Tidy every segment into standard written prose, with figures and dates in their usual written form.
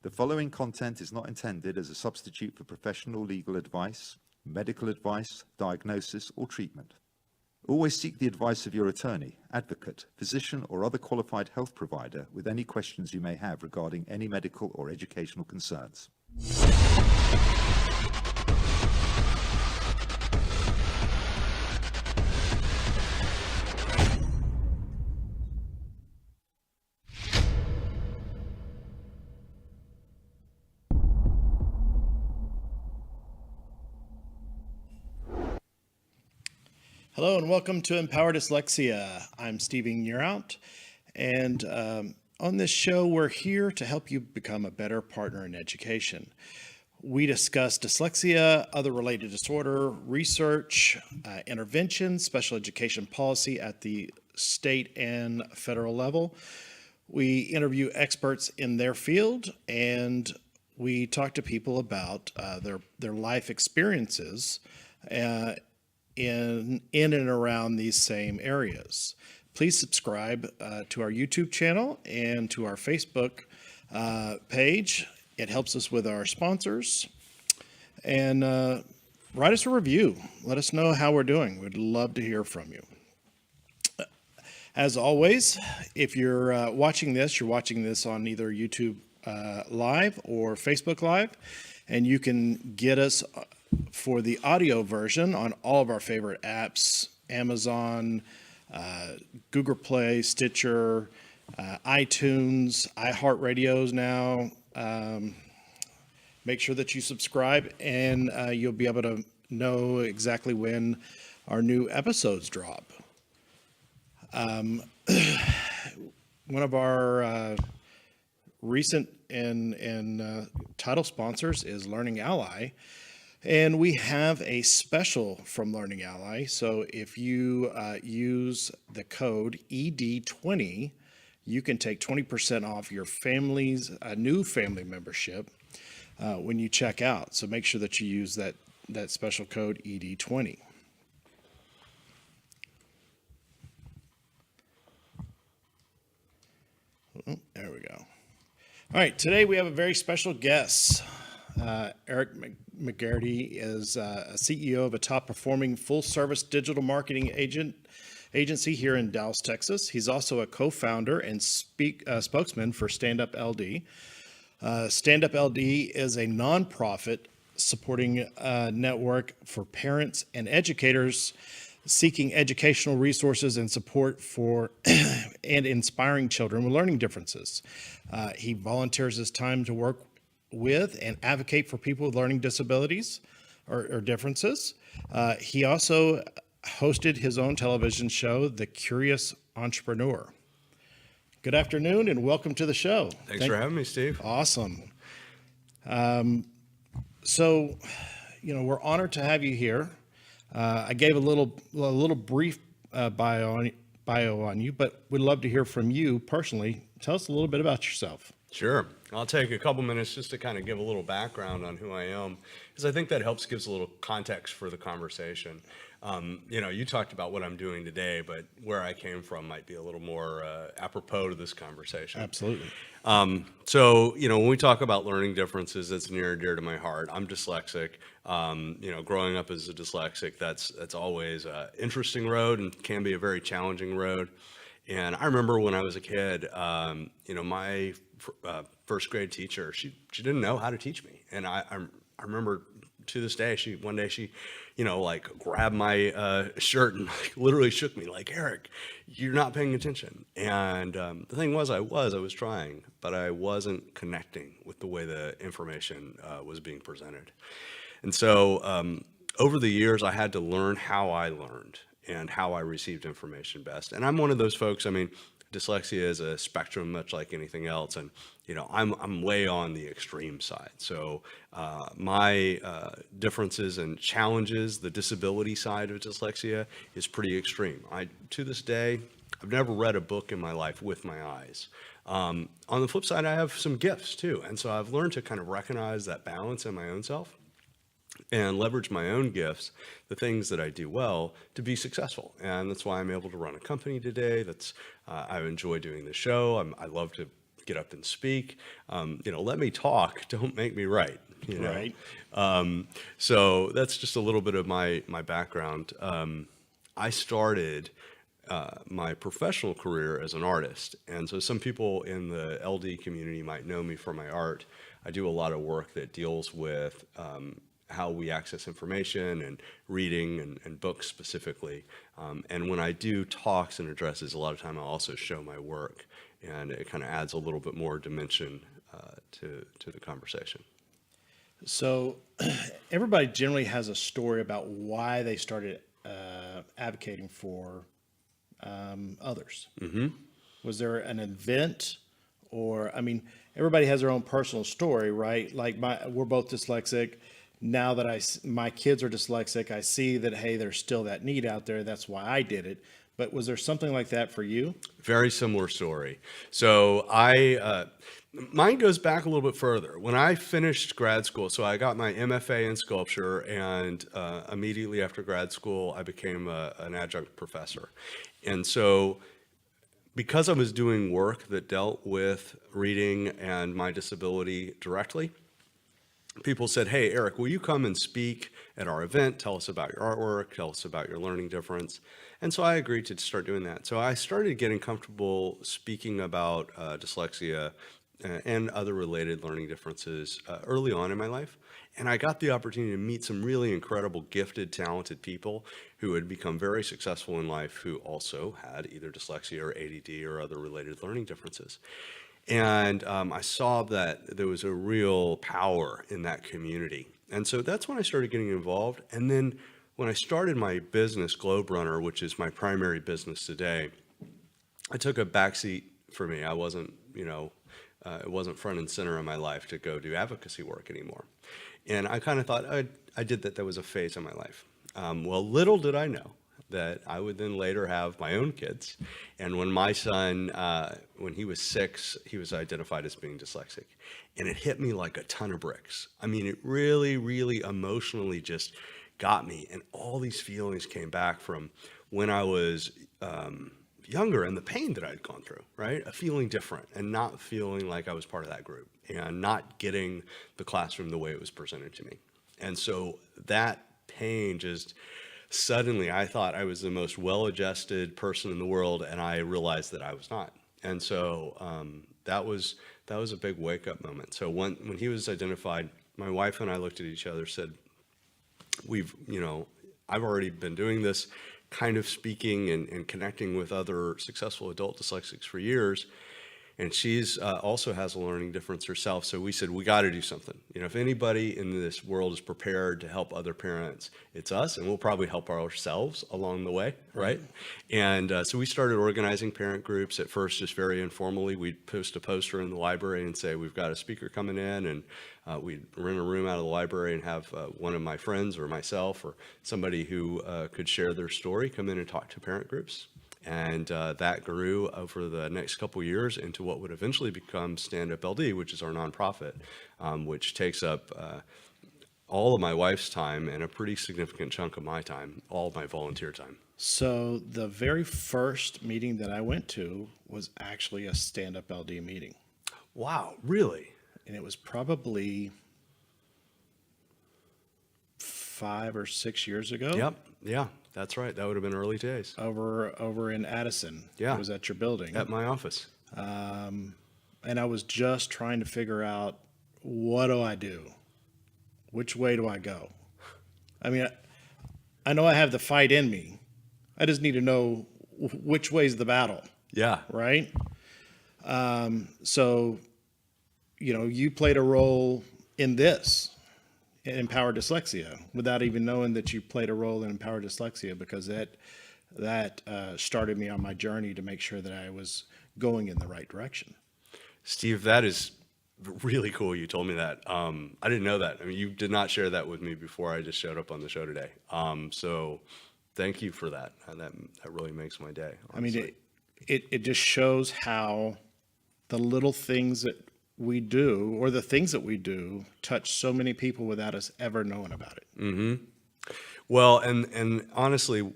The following content is not intended as a substitute for professional legal advice, medical advice, diagnosis, or treatment. Always seek the advice of your attorney, advocate, physician, or other qualified health provider with any questions you may have regarding any medical or educational concerns. Hello and welcome to Empower Dyslexia. I'm Steven Yearout, and on this show we're here to help you become a better partner in education. We discuss dyslexia, other related disorder, research, intervention, special education policy at the state and federal level. We interview experts in their field, and we talk to people about their life experiences in and around these same areas. Please subscribe to our YouTube channel and to our Facebook page. It helps us with our sponsors. And write us a review. Let us know how we're doing. We'd love to hear from you. As always, if you're watching this, you're watching this on either YouTube Live or Facebook Live, and you can get us for the audio version on all of our favorite apps: Amazon, Google Play, Stitcher, iTunes, iHeartRadios now. Make sure that you subscribe, and you'll be able to know exactly when our new episodes drop. One of our recent and title sponsors is Learning Ally. And we have a special from Learning Ally. So if you use the code ED20, you can take 20% off your family's new family membership when you check out. So make sure that you use that special code ED20. Oh, there we go. All right, today we have a very special guest. Eric McGehearty is a CEO of a top-performing full-service digital marketing agency here in Dallas, Texas. He's also a co-founder and spokesman for StandUp LD. StandUp LD is a nonprofit supporting network for parents and educators seeking educational resources and support for and inspiring children with learning differences. He volunteers his time to work with and advocate for people with learning disabilities or differences. He also hosted his own television show, The Curious Entrepreneur. Good afternoon and welcome to the show. Thanks for having me, Steve. Awesome. So, we're honored to have you here. I gave a little brief bio on you, but we'd love to hear from you personally. Tell us a little bit about yourself. Sure. I'll take a couple minutes just to kind of give a little background on who I am, because I think that gives a little context for the conversation. You talked about what I'm doing today, but where I came from might be a little more apropos to this conversation. Absolutely. So, when we talk about learning differences, that's near and dear to my heart. I'm dyslexic. Growing up as a dyslexic, that's always an interesting road and can be a very challenging road. And I remember when I was a kid, my first grade teacher, she didn't know how to teach me. And I remember to this day, one day she grabbed my shirt and literally shook me like, "Eric, you're not paying attention." And the thing was, I was trying, but I wasn't connecting with the way the information was being presented. And so over the years, I had to learn how I learned and how I received information best. And I'm one of those folks, dyslexia is a spectrum much like anything else. And, I'm way on the extreme side. So my differences and challenges, the disability side of dyslexia is pretty extreme. To this day, I've never read a book in my life with my eyes. On the flip side, I have some gifts too. And so I've learned to kind of recognize that balance in my own self and leverage my own gifts, the things that I do well, to be successful. And that's why I'm able to run a company today. I enjoy doing the show. I love to get up and speak. Let me talk. Don't make me write. Right. So that's just a little bit of my background. I started my professional career as an artist. And so some people in the LD community might know me for my art. I do a lot of work that deals with how we access information and reading and books specifically. And when I do talks and addresses, a lot of time I'll also show my work, and it kind of adds a little bit more dimension to the conversation. So everybody generally has a story about why they started advocating for others. Mm-hmm. Was there an event, or, I mean, everybody has their own personal story, right? Like we're both dyslexic. Now that my kids are dyslexic, I see that, hey, there's still that need out there. That's why I did it. But was there something like that for you? Very similar story. So mine goes back a little bit further. When I finished grad school, so I got my MFA in sculpture, and immediately after grad school, I became an adjunct professor. And so because I was doing work that dealt with reading and my disability directly, people said, hey, Eric, will you come and speak at our event? Tell us about your artwork, tell us about your learning difference. And so I agreed to start doing that. So I started getting comfortable speaking about dyslexia and other related learning differences early on in my life. And I got the opportunity to meet some really incredible, gifted, talented people who had become very successful in life, who also had either dyslexia or ADD or other related learning differences. And I saw that there was a real power in that community. And so that's when I started getting involved. And then when I started my business, Globe Runner, which is my primary business today, I took a backseat for me. I wasn't, it wasn't front and center in my life to go do advocacy work anymore. And I kind of thought I did that. That was a phase in my life. Well, little did I know that I would then later have my own kids. And when my son, when he was 6, he was identified as being dyslexic. And it hit me like a ton of bricks. I mean, it really, really emotionally just got me. And all these feelings came back from when I was younger and the pain that I'd gone through, right? Feeling different and not feeling like I was part of that group and not getting the classroom the way it was presented to me. And so that pain just suddenly, I thought I was the most well-adjusted person in the world, and I realized that I was not. And so that was a big wake-up moment. So when he was identified, my wife and I looked at each other, said, I've already been doing this kind of speaking and connecting with other successful adult dyslexics for years. And she's also has a learning difference herself. So we said, we got to do something. If anybody in this world is prepared to help other parents, it's us, and we'll probably help ourselves along the way, right? And so we started organizing parent groups at first, just very informally. We'd post a poster in the library and say, we've got a speaker coming in, and we'd rent a room out of the library and have one of my friends or myself or somebody who could share their story come in and talk to parent groups. And that grew over the next couple years into what would eventually become StandUp LD, which is our nonprofit, which takes up all of my wife's time and a pretty significant chunk of my time, all of my volunteer time. So the very first meeting that I went to was actually a StandUp LD meeting. Wow, really? And it was probably 5 or 6 years ago. Yep, yeah. That's right. That would have been early days. Over in Addison. Yeah. It was at your building. At my office. And I was just trying to figure out, what do I do? Which way do I go? I mean, I know I have the fight in me. I just need to know which way's the battle. Yeah. Right? So, you played a role in this. Empower Dyslexia, without even knowing that you played a role in Empower Dyslexia, because that started me on my journey to make sure that I was going in the right direction. Steve, that is really cool. You told me that. I didn't know that. I mean, you did not share that with me before I just showed up on the show today. So thank you for that. That really makes my day, honestly. I mean, it just shows how the little things that we do, or the things that we do, touch so many people without us ever knowing about it. Mm-hmm. Well, and honestly,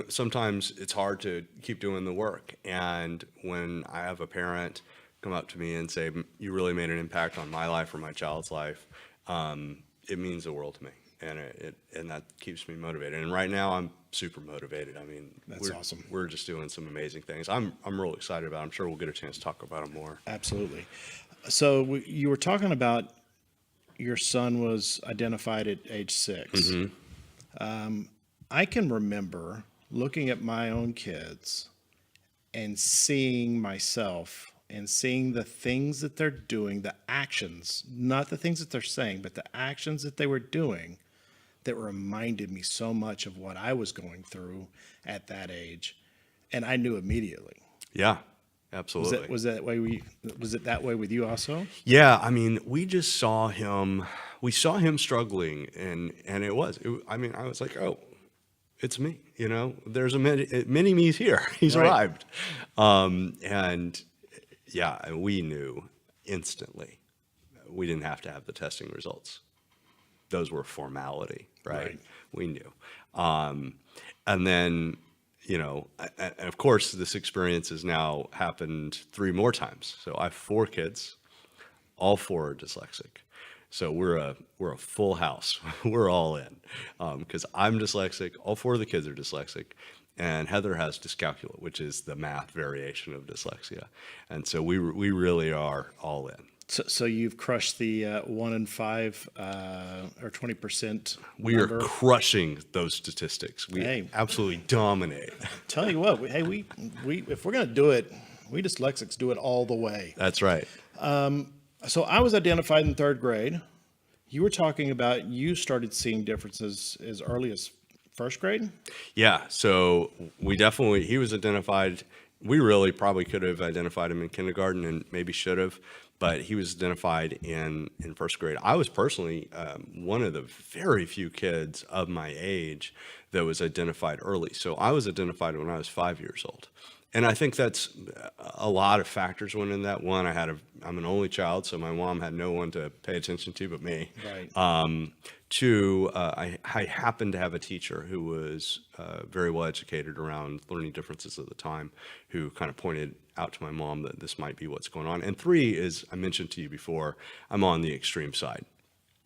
sometimes it's hard to keep doing the work. And when I have a parent come up to me and say, you really made an impact on my life or my child's life, it means the world to me. And that keeps me motivated. And right now I'm super motivated. I mean, That's awesome. We're just doing some amazing things. I'm really excited about it. I'm sure we'll get a chance to talk about them more. Absolutely. So you were talking about your son was identified at age 6. I can remember looking at my own kids and seeing myself and seeing the things that they're doing, the actions, not the things that they're saying, but the actions that they were doing that reminded me so much of what I was going through at that age. And I knew immediately. Yeah, absolutely. Was it that way with you also? Yeah, I mean, we saw him struggling, and I was like, oh, it's me, there's a mini me's here. He's arrived. And yeah, we knew instantly we didn't have to have the testing results. Those were formality, right? We knew. And then, and of course, this experience has now happened 3 more times. So I have 4 kids, all 4 are dyslexic. So we're a full house. We're all in, because I'm dyslexic. All 4 of the kids are dyslexic, and Heather has dyscalculia, which is the math variation of dyslexia. And so we really are all in. So you've crushed the 1 in 5 or 20%. We are crushing those statistics. We absolutely dominate. Tell you what, we if we're going to do it, we dyslexics do it all the way. That's right. So I was identified in 3rd grade. You were talking about you started seeing differences as early as 1st grade? Yeah. So he was identified. We really probably could have identified him in kindergarten and maybe should have, but he was identified in 1st grade. I was personally one of the very few kids of my age that was identified early. So I was identified when I was 5 years old. And I think that's a lot of factors went in that. One, I'm an only child, so my mom had no one to pay attention to but me. Right. 2, I happened to have a teacher who was very well educated around learning differences at the time, who kind of pointed out to my mom that this might be what's going on. And 3 is, I mentioned to you before, I'm on the extreme side.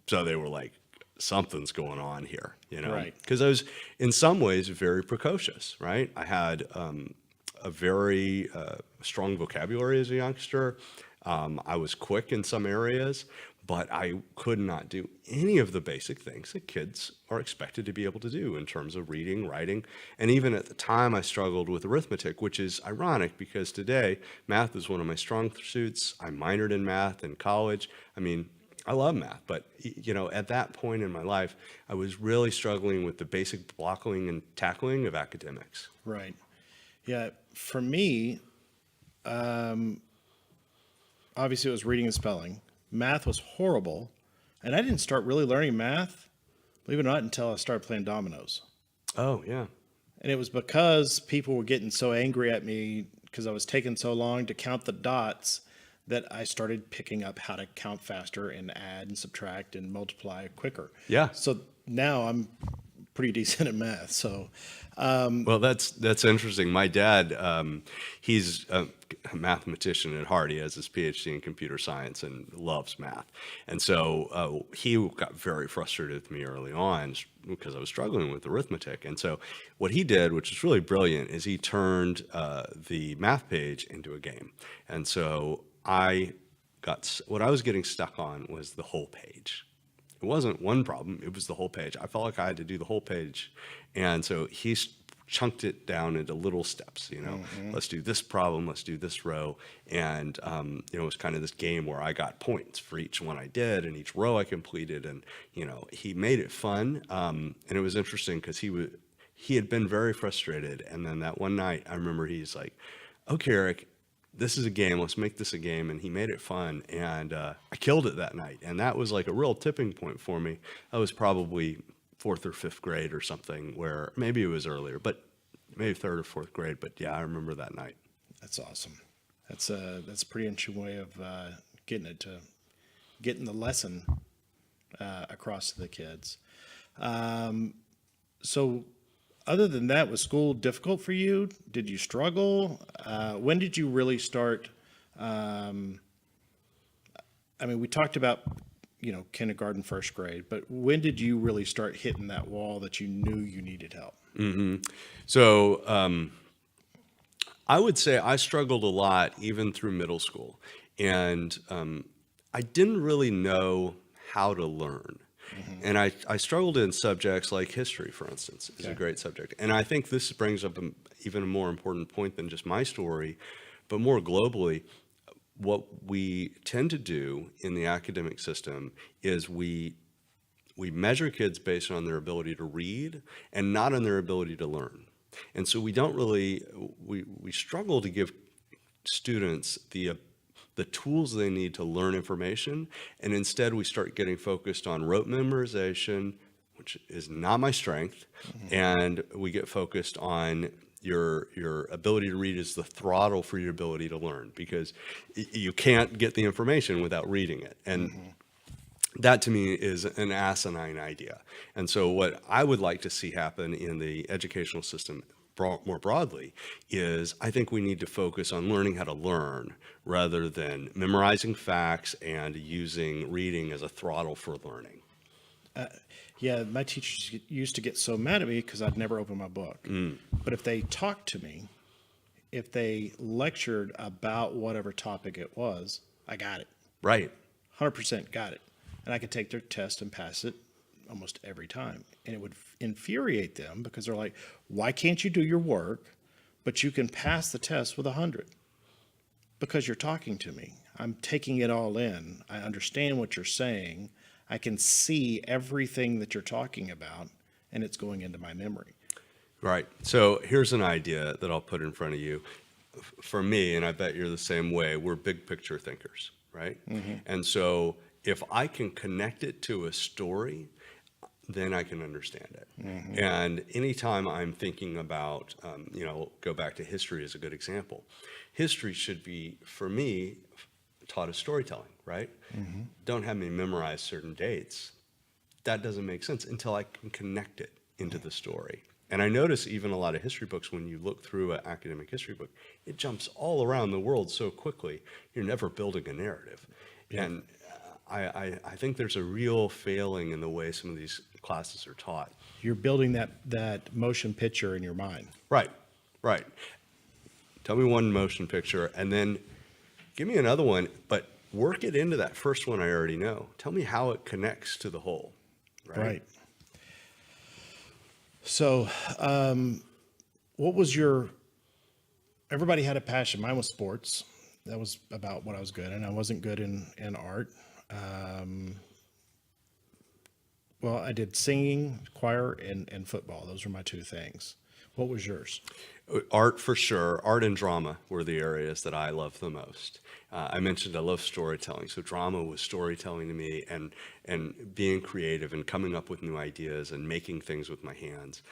So they were like, something's going on here, Right. Because I was in some ways very precocious, right? I had a very strong vocabulary as a youngster. I was quick in some areas, but I could not do any of the basic things that kids are expected to be able to do in terms of reading, writing, and even at the time I struggled with arithmetic, which is ironic because today math is one of my strong suits. I minored in math in college. I mean, I love math, but at that point in my life, I was really struggling with the basic blocking and tackling of academics. Right. Yeah, for me, obviously it was reading and spelling. Math was horrible, and I didn't start really learning math, believe it or not, until I started playing dominoes. Oh, yeah. And it was because people were getting so angry at me because I was taking so long to count the dots that I started picking up how to count faster and add and subtract and multiply quicker. Yeah. So now I'm pretty decent at math. So, well, that's interesting. My dad, he's a mathematician at heart. He has his PhD in computer science and loves math. And so he got very frustrated with me early on because I was struggling with arithmetic. And so what he did, which is really brilliant, is he turned the math page into a game. And so what I was getting stuck on was the whole page. It wasn't one problem, it was the whole page. I felt like I had to do the whole page. And so he chunked it down into little steps, Let's do this problem, let's do this row. And, it was kind of this game where I got points for each one I did and each row I completed. And, he made it fun. And it was interesting because he had been very frustrated. And then that one night, I remember he's like, okay, Eric, this is a game, let's make this a game. And he made it fun. And I killed it that night. And that was like a real tipping point for me. I was probably 4th or 5th grade or something, where maybe it was earlier, but maybe 3rd or 4th grade. But yeah, I remember that night. That's awesome. That's a pretty interesting way of getting the lesson across to the kids. So other than that, was school difficult for you? Did you struggle? When did you really start I mean, we talked about, kindergarten, first grade, but when did you really start hitting that wall that you knew you needed help? So I would say I struggled a lot even through middle school. And I didn't really know how to learn. And I struggled in subjects like history, for instance, is a great subject. And I think this brings up even a more important point than just my story, but more globally, what we tend to do in the academic system is we measure kids based on their ability to read and not on their ability to learn. And so we don't really, we struggle to give students the tools they need to learn information, and instead we start getting focused on rote memorization, which is not my strength, and we get focused on your ability to read is the throttle for your ability to learn, because you can't get the information without reading it. And that to me is an asinine idea. And so what I would like to see happen in the educational system more broadly is I think we need to focus on learning how to learn rather than memorizing facts and using reading as a throttle for learning. Yeah, my teachers used to get so mad at me because I'd never open my book. But if they talked to me, if they lectured about whatever topic it was, I got it. Right. 100% got it. And I could take their test and pass it almost every time. And it would infuriate them because they're like, why can't you do your work, but you can pass the test with 100? Because you're talking to me. I'm taking it all in. I understand what you're saying. I can see everything that you're talking about, and it's going into my memory. Right. So here's an idea that I'll put in front of you. For me, and I bet you're the same way, we're big picture thinkers, right? And so if I can connect it to a story, then I can understand it. And anytime I'm thinking about, go back to history as a good example. History should be, for me, taught as storytelling, right? Don't have me memorize certain dates. That doesn't make sense until I can connect it into the story. And I notice even a lot of history books, when you look through an academic history book, it jumps all around the world so quickly, you're never building a narrative. And I think there's a real failing in the way some of these classes are taught. You're building that motion picture in your mind. Right. Tell me one motion picture, and then give me another one, but work it into that first one I already know. Tell me how it connects to the whole. Right. So, what was everybody had a passion. Mine was sports. That was about what I was good in. I wasn't good in art. Well, I did singing, choir, and football. Those were my two things. What was yours? Art, for sure. Art and drama were the areas that I loved the most. I mentioned I love storytelling. So drama was storytelling to me, and being creative and coming up with new ideas and making things with my hands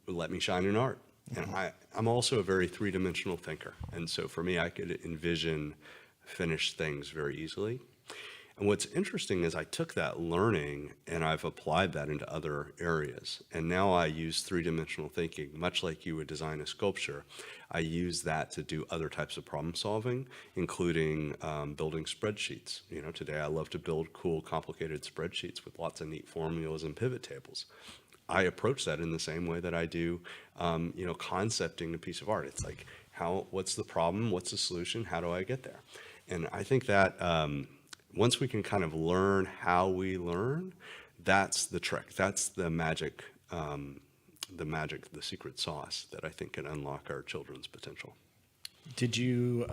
let me shine in art. And I'm also a very three-dimensional thinker. And so for me, I could envision finished things very easily. And what's interesting is I took that learning and I've applied that into other areas. And now I use three-dimensional thinking, much like you would design a sculpture. I use that to do other types of problem solving, including building spreadsheets. Today I love to build cool, complicated spreadsheets with lots of neat formulas and pivot tables. I approach that in the same way that I do, concepting a piece of art. It's like, what's the problem? What's the solution? How do I get there? And I think that once we can kind of learn how we learn, that's the trick. That's the magic, the secret sauce that I think can unlock our children's potential. Did you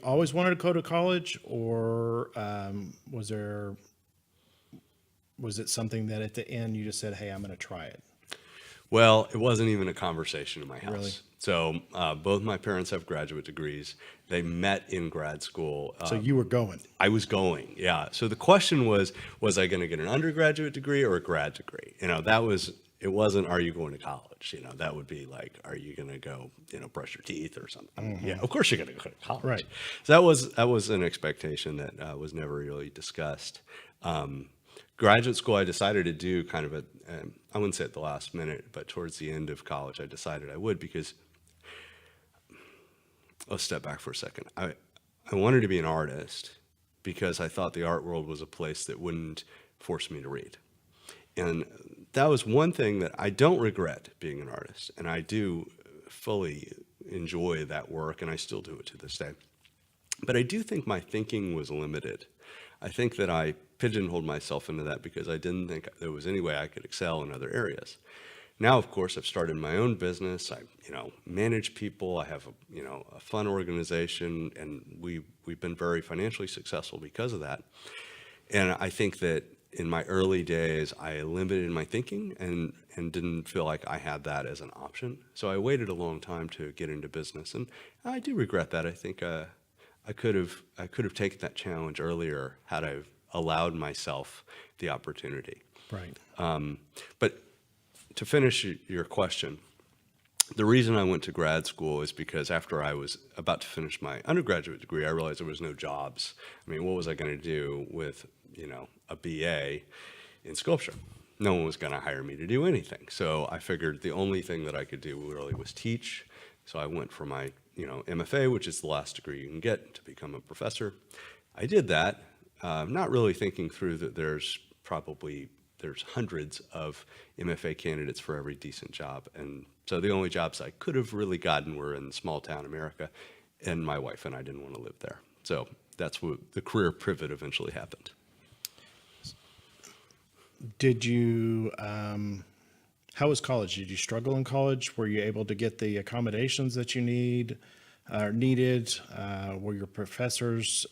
always want to go to college, or was it something that at the end you just said, hey, I'm going to try it? Well, it wasn't even a conversation in my house. Really? So both my parents have graduate degrees. They met in grad school. So you were going? I was going, yeah. So the question was I going to get an undergraduate degree or a grad degree? It wasn't, are you going to college? That would be like, are you going to go, brush your teeth or something? Yeah, of course you're going to go to college. Right. So that was an expectation that was never really discussed. Graduate school, I decided to do kind of I wouldn't say at the last minute, but towards the end of college, I decided I would, because let's step back for a second. I wanted to be an artist because I thought the art world was a place that wouldn't force me to read. And that was one thing that I don't regret, being an artist. And I do fully enjoy that work, and I still do it to this day. But I do think my thinking was limited. I think that I pigeonholed myself into that because I didn't think there was any way I could excel in other areas. Now, of course, I've started my own business. I, manage people. I have a fun organization, and we've been very financially successful because of that. And I think that in my early days, I limited my thinking and didn't feel like I had that as an option. So I waited a long time to get into business, and I do regret that. I think I could have taken that challenge earlier had I allowed myself the opportunity. Right. But to finish your question, the reason I went to grad school is because after I was about to finish my undergraduate degree, I realized there was no jobs. I mean, what was I going to do with, a BA in sculpture? No one was going to hire me to do anything. So I figured the only thing that I could do really was teach. So I went for my, MFA, which is the last degree you can get to become a professor. I did that, not really thinking through that there's hundreds of MFA candidates for every decent job. And so the only jobs I could have really gotten were in small town America, and my wife and I didn't want to live there. So that's what the career pivot eventually happened. Did you, how was college? Did you struggle in college? Were you able to get the accommodations that you needed? Were your professors,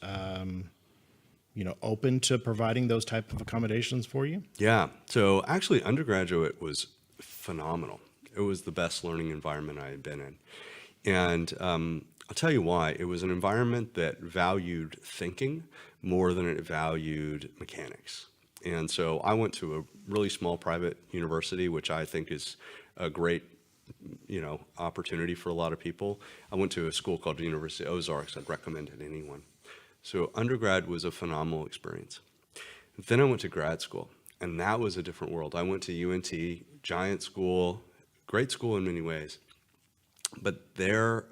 open to providing those type of accommodations for you? Yeah. So actually undergraduate was phenomenal. It was the best learning environment I had been in. And I'll tell you why. It was an environment that valued thinking more than it valued mechanics. And so I went to a really small private university, which I think is a great, opportunity for a lot of people. I went to a school called the University of Ozarks. I'd recommend it to anyone. So undergrad was a phenomenal experience. Then I went to grad school, and that was a different world. I went to UNT, giant school, great school in many ways, but their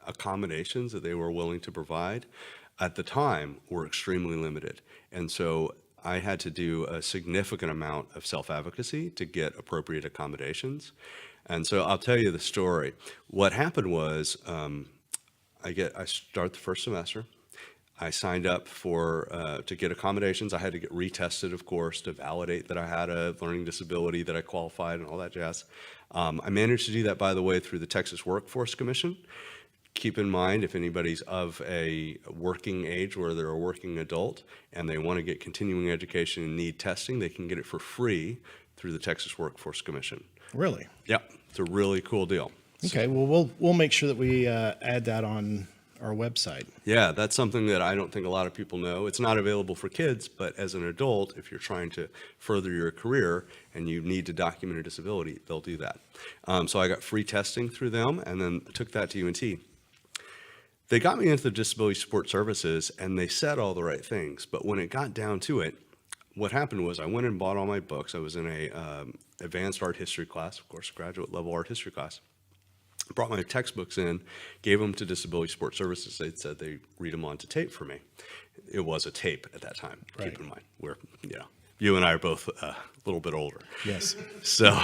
accommodations that they were willing to provide at the time were extremely limited. And so I had to do a significant amount of self-advocacy to get appropriate accommodations. And so I'll tell you the story. What happened was I start the first semester. I signed up to get accommodations. I had to get retested, of course, to validate that I had a learning disability, that I qualified, and all that jazz. I managed to do that, by the way, through the Texas Workforce Commission. Keep in mind, if anybody's of a working age where they're a working adult and they want to get continuing education and need testing, they can get it for free through the Texas Workforce Commission. Really? Yeah, it's a really cool deal. Okay, well, we'll make sure that we add that on our website. Yeah, that's something that I don't think a lot of people know. It's not available for kids, but as an adult, if you're trying to further your career and you need to document a disability, they'll do that. So I got free testing through them, and then took that to UNT. They got me into the disability support services, and they said all the right things. But when it got down to it, what happened was I went and bought all my books. I was in a advanced art history class, of course, graduate level art history class. Brought my textbooks in, gave them to disability support services. They said they read them onto tape for me. It was a tape at that time. Right. Keep in mind, you and I are both a little bit older. Yes. So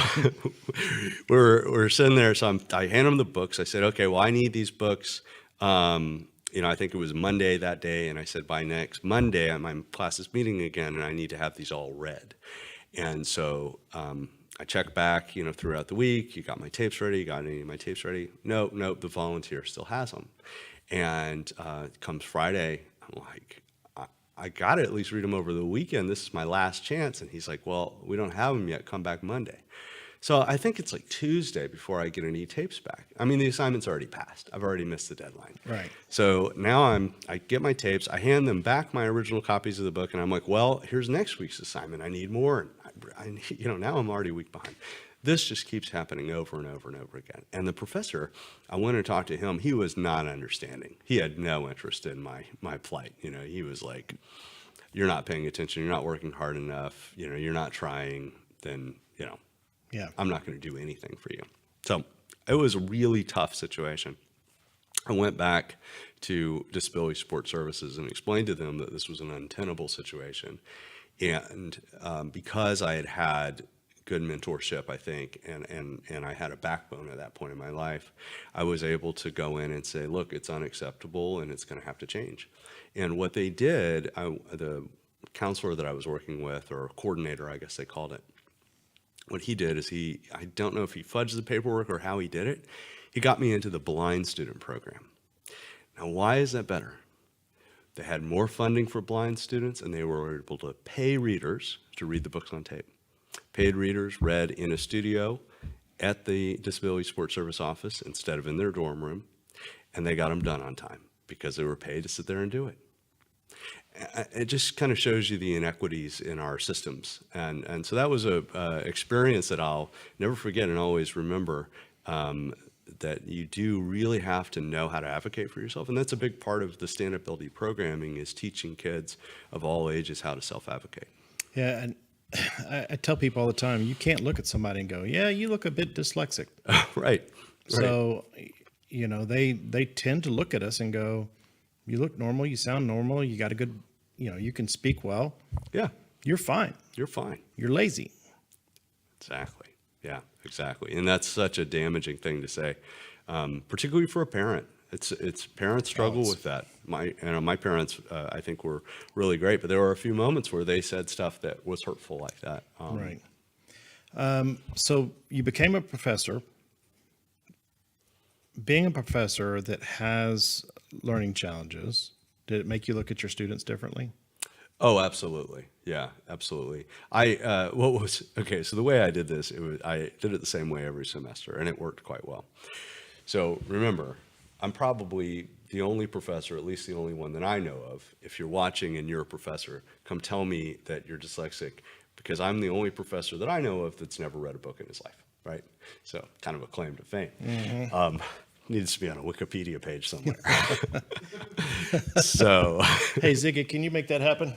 we're sitting there. So I hand them the books. I said, okay, well, I need these books. I think it was Monday that day, and I said, by next Monday, my class is meeting again, and I need to have these all read. And so I check back, throughout the week. You got my tapes ready? You got any of my tapes ready? Nope, the volunteer still has them. And comes Friday, I'm like, I got to at least read them over the weekend. This is my last chance. And he's like, well, we don't have them yet. Come back Monday. So I think it's like Tuesday before I get any tapes back. I mean, the assignment's already passed. I've already missed the deadline. Right. So now I get my tapes. I hand them back my original copies of the book, and I'm like, well, here's next week's assignment. I need more. And now I'm already a week behind. This just keeps happening over and over and over again. And the professor, I went and talked to him. He was not understanding. He had no interest in my plight. He was like, you're not paying attention. You're not working hard enough. You're not trying. Then, Yeah. I'm not going to do anything for you. So it was a really tough situation. I went back to Disability Support Services and explained to them that this was an untenable situation. And because I had had good mentorship, I think, and I had a backbone at that point in my life, I was able to go in and say, look, it's unacceptable and it's going to have to change. And what they did, the counselor that I was working with, or coordinator, I guess they called it, what he did is I don't know if he fudged the paperwork or how he did it, he got me into the blind student program. Now, why is that better? They had more funding for blind students, and they were able to pay readers to read the books on tape. Paid readers read in a studio at the Disability Support Service office instead of in their dorm room, and they got them done on time because they were paid to sit there and do it. It just kind of shows you the inequities in our systems. And so that was a experience that I'll never forget and always remember, that you do really have to know how to advocate for yourself. And that's a big part of the StandUp LD programming, is teaching kids of all ages how to self-advocate. Yeah, and I tell people all the time, you can't look at somebody and go, yeah, you look a bit dyslexic. Right. So, you know, they tend to look at us and go, you look normal, you sound normal, you got a good, you know, you can speak well. Yeah. You're fine. You're fine. You're lazy. Exactly. Yeah, exactly. And that's such a damaging thing to say, particularly for a parent. It's parents struggle with that. My parents, I think, were really great, but there were a few moments where they said stuff that was hurtful like that. Right. So you became a professor. Being a professor that has learning challenges, did it make you look at your students differently? Oh, absolutely. Yeah, absolutely. So the way I did this, I did it the same way every semester, and it worked quite well. So remember, I'm probably the only professor, at least the only one that I know of. If you're watching and you're a professor, come tell me that you're dyslexic, because I'm the only professor that I know of that's never read a book in his life, right? So kind of a claim to fame. Mm-hmm. Needs to be on a Wikipedia page somewhere. So, hey Ziggy, can you make that happen?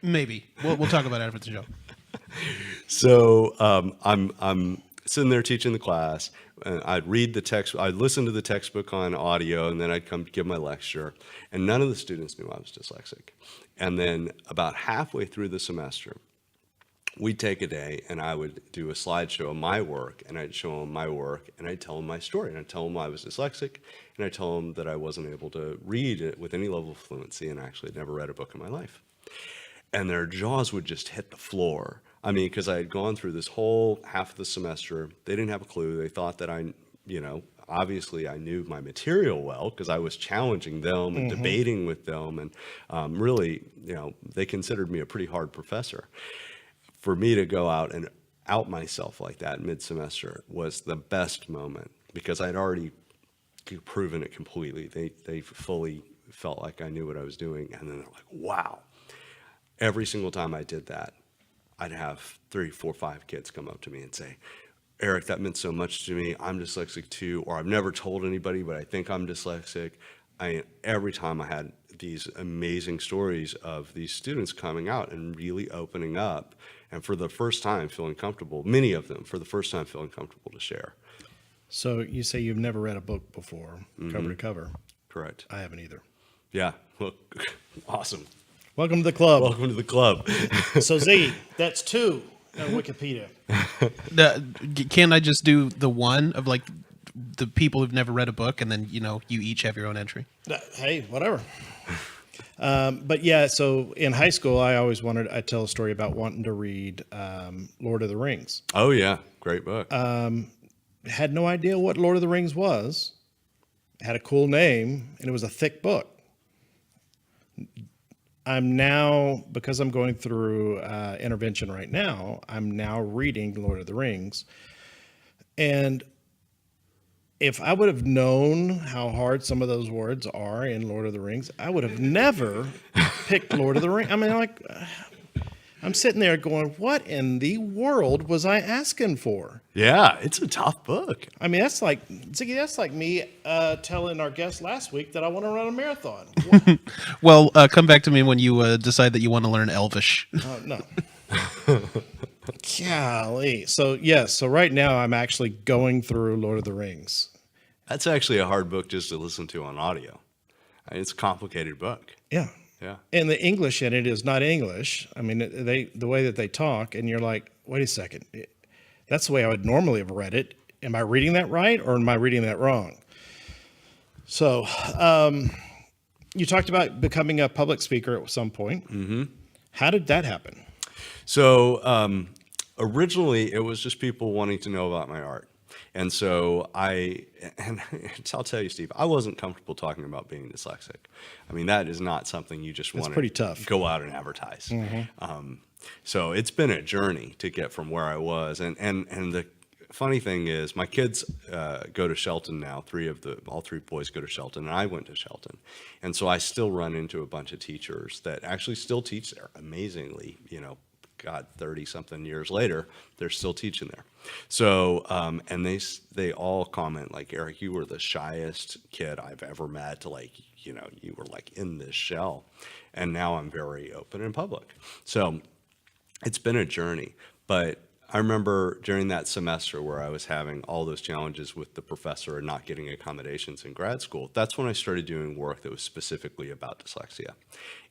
Maybe we'll talk about it after the show. So I'm sitting there teaching the class, and I'd read the text. I'd listen to the textbook on audio, and then I'd come give my lecture. And none of the students knew I was dyslexic. And then about halfway through the semester, we'd take a day and I would do a slideshow of my work, and I'd show them my work, and I'd tell them my story, and I'd tell them I was dyslexic, and I'd tell them that I wasn't able to read it with any level of fluency, and actually had never read a book in my life. And their jaws would just hit the floor. I mean, because I had gone through this whole half of the semester. They didn't have a clue. They thought that obviously I knew my material well, because I was challenging them and debating with them, and really, they considered me a pretty hard professor. For me to go out and out myself like that mid-semester was the best moment, because I'd already proven it completely. They fully felt like I knew what I was doing, and then they're like, wow. Every single time I did that, I'd have 3, 4, 5 kids come up to me and say, Eric, that meant so much to me. I'm dyslexic too, or I've never told anybody, but I think I'm dyslexic. Every time I had these amazing stories of these students coming out and really opening up, and for the first time feeling comfortable, many of them for the first time feeling comfortable to share. So you say you've never read a book before, cover to cover. Correct. I haven't either. Yeah, well, awesome. Welcome to the club. Welcome to the club. So Z, that's 2 on Wikipedia. Can't I just do the one of like the people who've never read a book, and then you each have your own entry? Hey, whatever. But yeah, so in high school, I tell a story about wanting to read Lord of the Rings. Oh yeah, great book. Had no idea what Lord of the Rings was. Had a cool name, and it was a thick book. I'm now, because I'm going through intervention right now, I'm now reading Lord of the Rings. And if I would have known how hard some of those words are in Lord of the Rings, I would have never picked Lord of the Rings. I mean, I'm sitting there going, what in the world was I asking for? Yeah, it's a tough book. I mean, that's like, Ziggy, that's like me telling our guest last week that I want to run a marathon. Well, come back to me when you decide that you want to learn Elvish. No. Golly. So right now I'm actually going through Lord of the Rings. That's actually a hard book just to listen to on audio. I mean, it's a complicated book. Yeah. Yeah. And the English in it is not English. I mean, the way that they talk, and you're like, wait a second, that's the way I would normally have read it. Am I reading that right, or am I reading that wrong? So, you talked about becoming a public speaker at some point. Mm-hmm. How did that happen? So originally, it was just people wanting to know about my art. And so I'll tell you, Steve, I wasn't comfortable talking about being dyslexic. I mean, that is not something you just want pretty to tough. go out and advertise. So it's been a journey to get from where I was. And the funny thing is, my kids go to Shelton now. All three boys go to Shelton, and I went to Shelton. And so I still run into a bunch of teachers that actually still teach there, amazingly, 30-something years later, they're still teaching there. So, and they all comment, like, Eric, you were the shyest kid I've ever met, you were like in this shell. And now I'm very open in public. So it's been a journey. But I remember during that semester where I was having all those challenges with the professor and not getting accommodations in grad school, that's when I started doing work that was specifically about dyslexia.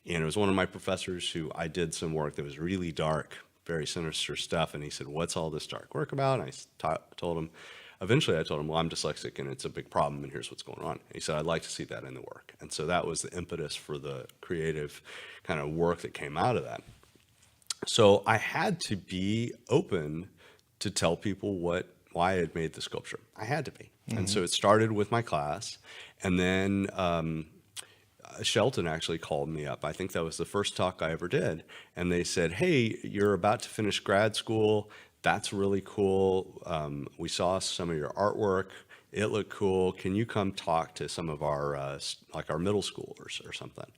And it was one of my professors who I did some work that was really dark, very sinister stuff. And he said, what's all this dark work about? And eventually I told him, well, I'm dyslexic and it's a big problem and here's what's going on. And he said, I'd like to see that in the work. And so that was the impetus for the creative kind of work that came out of that. So I had to be open to tell people why I had made the sculpture. I had to be. Mm-hmm. And so it started with my class. And then Shelton actually called me up. I think that was the first talk I ever did. And they said, hey, you're about to finish grad school. That's really cool. We saw some of your artwork. It looked cool. Can you come talk to some of our middle schoolers or something?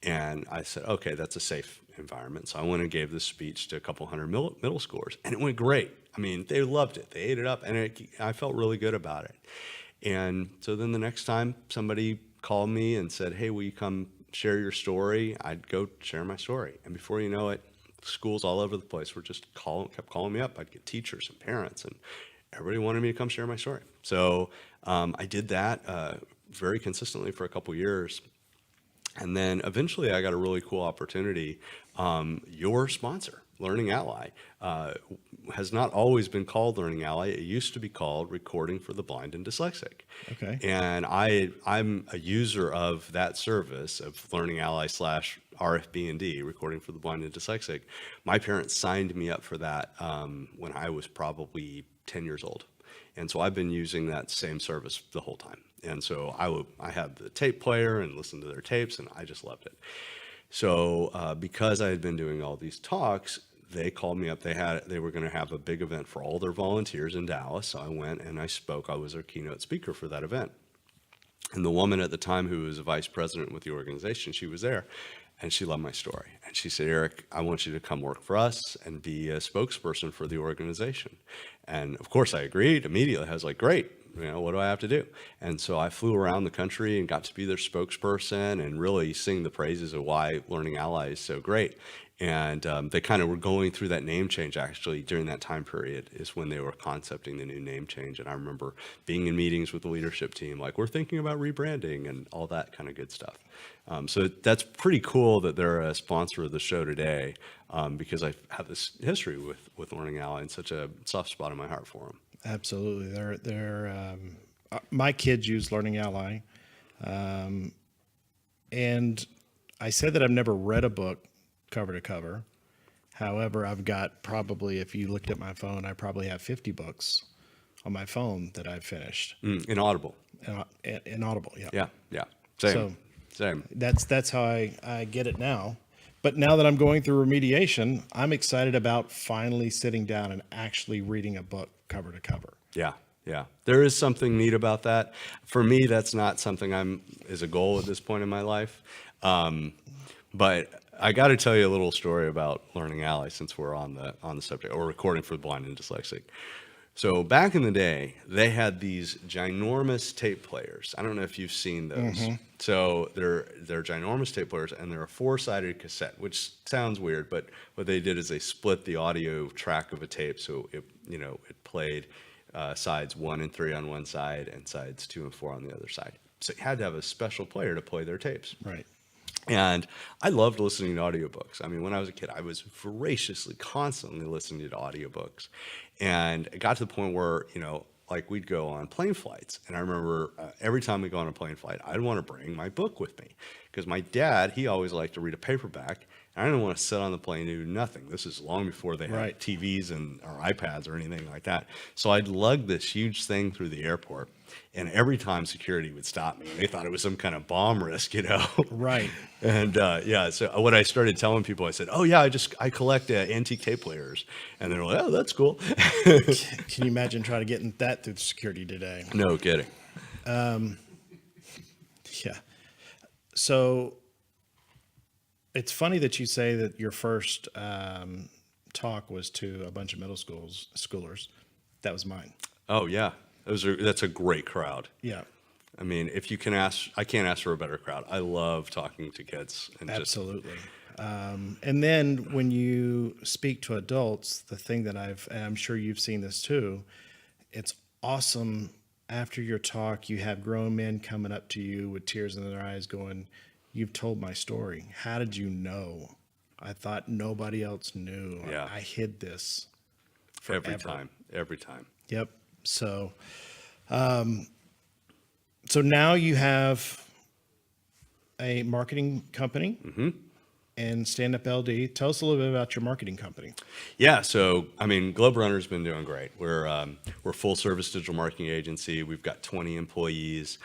And I said, okay, that's a safe environment. So I went and gave this speech to a couple hundred middle schoolers, and it went great. I mean, they loved it. They ate it up, and I felt really good about it. And so then the next time somebody called me and said, hey, will you come share your story? I'd go share my story. And before you know it, schools all over the place were just kept calling me up. I'd get teachers and parents, and everybody wanted me to come share my story. So I did that very consistently for a couple years. And then eventually I got a really cool opportunity. Your sponsor, Learning Ally, has not always been called Learning Ally. It used to be called Recording for the Blind and Dyslexic. Okay. And I'm a user of that service of Learning Ally / RFB&D, Recording for the Blind and Dyslexic. My parents signed me up for that when I was probably 10 years old. And so I've been using that same service the whole time. And so I have the tape player and listen to their tapes, and I just loved it. So because I had been doing all these talks, they called me up. They were going to have a big event for all their volunteers in Dallas. So I went and I spoke. I was their keynote speaker for that event. And the woman at the time who was a vice president with the organization, she was there. And she loved my story. And she said, Eric, I want you to come work for us and be a spokesperson for the organization. And of course I agreed immediately. I was like, great, what do I have to do? And so I flew around the country and got to be their spokesperson and really sing the praises of why Learning Ally is so great. And they kind of were going through that name change actually during that time period is when they were concepting the new name change. And I remember being in meetings with the leadership team, like we're thinking about rebranding and all that kind of good stuff. So that's pretty cool that they're a sponsor of the show today because I have this history with Learning Ally and such a soft spot in my heart for them. Absolutely. They're my kids use Learning Ally. And I said that I've never read a book cover to cover. However, I've got probably, if you looked at my phone, I probably have 50 books on my phone that I've finished. In Audible. In Audible, yeah. Yeah. Same. That's how I get it now. But now that I'm going through remediation, I'm excited about finally sitting down and actually reading a book cover to cover. Yeah. There is something neat about that. For me, that's not something is a goal at this point in my life. But I got to tell you a little story about Learning Ally since we're on the subject, or Recording for the Blind and Dyslexic. So back in the day, they had these ginormous tape players. I don't know if you've seen those. Mm-hmm. So they're ginormous tape players, and they're a 4-sided cassette, which sounds weird, but what they did is they split the audio track of a tape, so it played sides 1 and 3 on one side and sides 2 and 4 on the other side. So you had to have a special player to play their tapes. Right. And I loved listening to audiobooks. I mean, when I was a kid, I was voraciously, constantly listening to audiobooks. And it got to the point where, like we'd go on plane flights. And I remember every time we go on a plane flight, I'd want to bring my book with me. Because my dad, he always liked to read a paperback. And I didn't want to sit on the plane and do nothing. This is long before they had Right. TVs or iPads or anything like that. So I'd lug this huge thing through the airport. And every time security would stop me, they thought it was some kind of bomb risk, Right. And so when I started telling people, I said, "Oh yeah, I collect antique tape players," and they're like, "Oh, that's cool." Can you imagine trying to get that through security today? No kidding. Yeah. So it's funny that you say that your first talk was to a bunch of middle schoolers. That was mine. Oh yeah, that's a great crowd. Yeah. I mean, if you can ask, I can't ask for a better crowd. I love talking to kids. And Absolutely. And then when you speak to adults, the thing that and I'm sure you've seen this too, it's awesome. After your talk, you have grown men coming up to you with tears in their eyes going, "You've told my story. How did you know? I thought nobody else knew. Yeah. I hid this forever." Every time. Yep. So, so now you have a marketing company and StandUp LD. Tell us a little bit about your marketing company. Yeah, so I mean, Globe Runner's been doing great. We're a full service digital marketing agency. We've got 20 employees.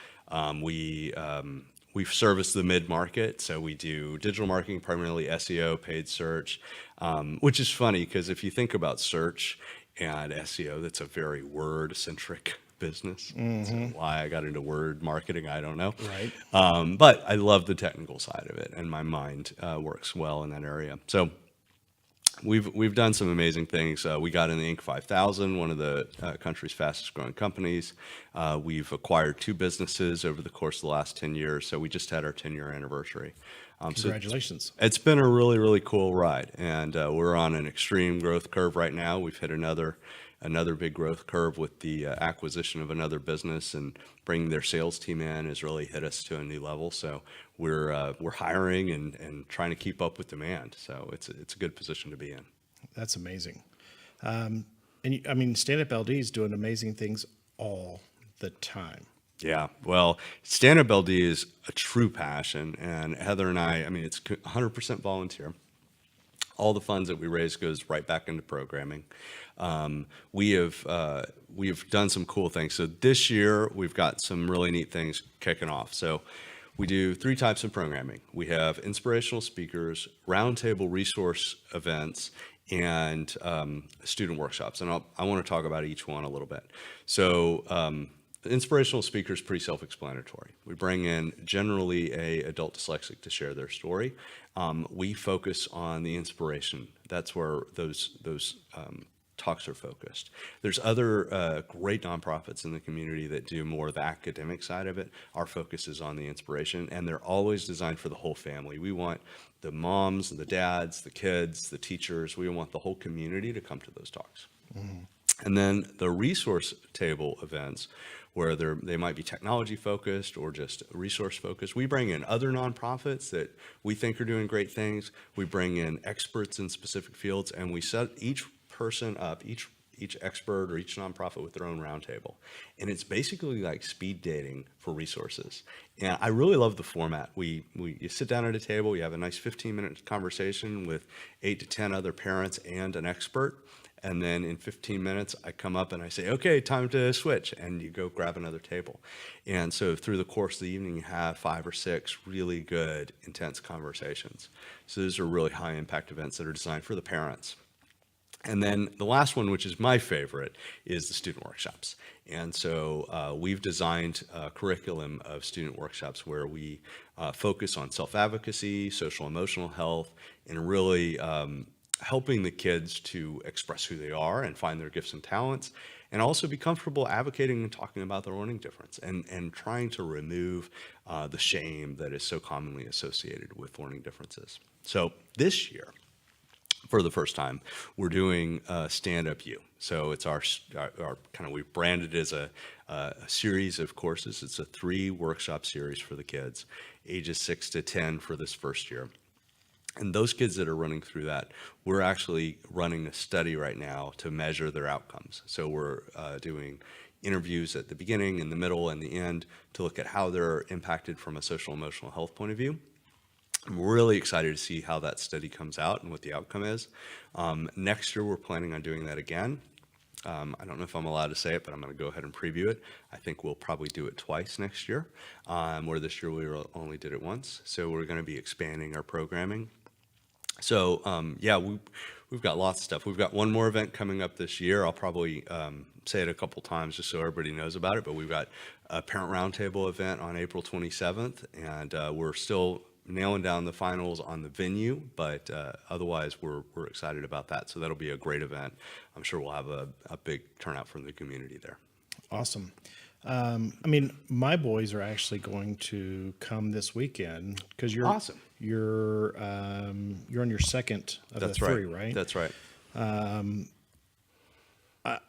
We've serviced the mid-market, so we do digital marketing, primarily SEO, paid search, which is funny because if you think about search and SEO, that's a very word-centric business. So why I got into word marketing, I don't know. Right. But I love the technical side of it, and my mind works well in that area. So we've done some amazing things. We got in the Inc. 5000, one of the country's fastest growing companies. We've acquired 2 businesses over the course of the last 10 years. So we just had our 10-year anniversary. Congratulations. So it's been a really, really cool ride. And we're on an extreme growth curve right now. We've hit another big growth curve with the acquisition of another business, and bringing their sales team in has really hit us to a new level. So we're hiring and trying to keep up with demand. So it's a good position to be in. That's amazing. And I mean, StandUp LD is doing amazing things all the time. Yeah, well, StandUp LD is a true passion, and Heather and I mean, it's 100% volunteer. All the funds that we raise goes right back into programming. We have done some cool things. So this year we've got some really neat things kicking off. So we do 3 types of programming. We have inspirational speakers, roundtable resource events, and student workshops. And I want to talk about each one a little bit. So the inspirational speaker is pretty self-explanatory. We bring in generally a adult dyslexic to share their story. We focus on the inspiration. That's where those talks are focused. There's other great nonprofits in the community that do more of the academic side of it. Our focus is on the inspiration, and they're always designed for the whole family. We want the moms, the dads, the kids, the teachers. We want the whole community to come to those talks. And then the resource table events, where they might be technology focused or just resource focused. We bring in other nonprofits that we think are doing great things. We bring in experts in specific fields, and we set each person up, each expert or each nonprofit with their own roundtable. And it's basically like speed dating for resources. And I really love the format. You sit down at a table, you have a nice 15-minute conversation with 8 to 10 other parents and an expert. And then in 15 minutes, I come up and I say, okay, time to switch. And you go grab another table. And so through the course of the evening, you have 5 or 6 really good, intense conversations. So those are really high impact events that are designed for the parents. And then the last one, which is my favorite, is the student workshops. And so we've designed a curriculum of student workshops where we focus on self-advocacy, social emotional health, and really helping the kids to express who they are and find their gifts and talents, and also be comfortable advocating and talking about their learning difference, and trying to remove the shame that is so commonly associated with learning differences. So this year, for the first time, we're doing StandUp U. So it's our kind of, we branded it as a series of courses. It's a 3-workshop series for the kids, ages 6 to 10 for this first year. And those kids that are running through that, we're actually running a study right now to measure their outcomes. So we're doing interviews at the beginning, in the middle, and the end to look at how they're impacted from a social emotional health point of view. I'm really excited to see how that study comes out and what the outcome is. Next year, we're planning on doing that again. I don't know if I'm allowed to say it, but I'm going to go ahead and preview it. I think we'll probably do it twice next year, where this year we only did it once. So we're going to be expanding our programming. So yeah, we've got lots of stuff. We've got one more event coming up this year. I'll probably say it a couple times just so everybody knows about it, but we've got a parent roundtable event on April 27th, and we're still nailing down the finals on the venue, but otherwise we're excited about that. So that'll be a great event. I'm sure we'll have a big turnout from the community there. Awesome. I mean, my boys are actually going to come this weekend because you're Awesome. You're on your second of That's the right. 3, right? That's right.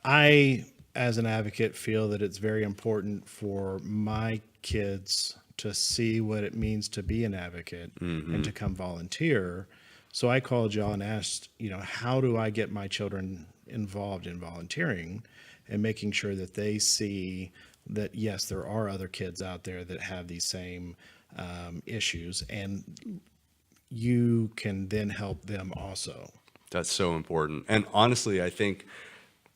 I, as an advocate, feel that it's very important for my kids to see what it means to be an advocate and to come volunteer. So I called y'all and asked, how do I get my children involved in volunteering and making sure that they see that, yes, there are other kids out there that have these same issues, and you can then help them also. That's so important. And honestly, I think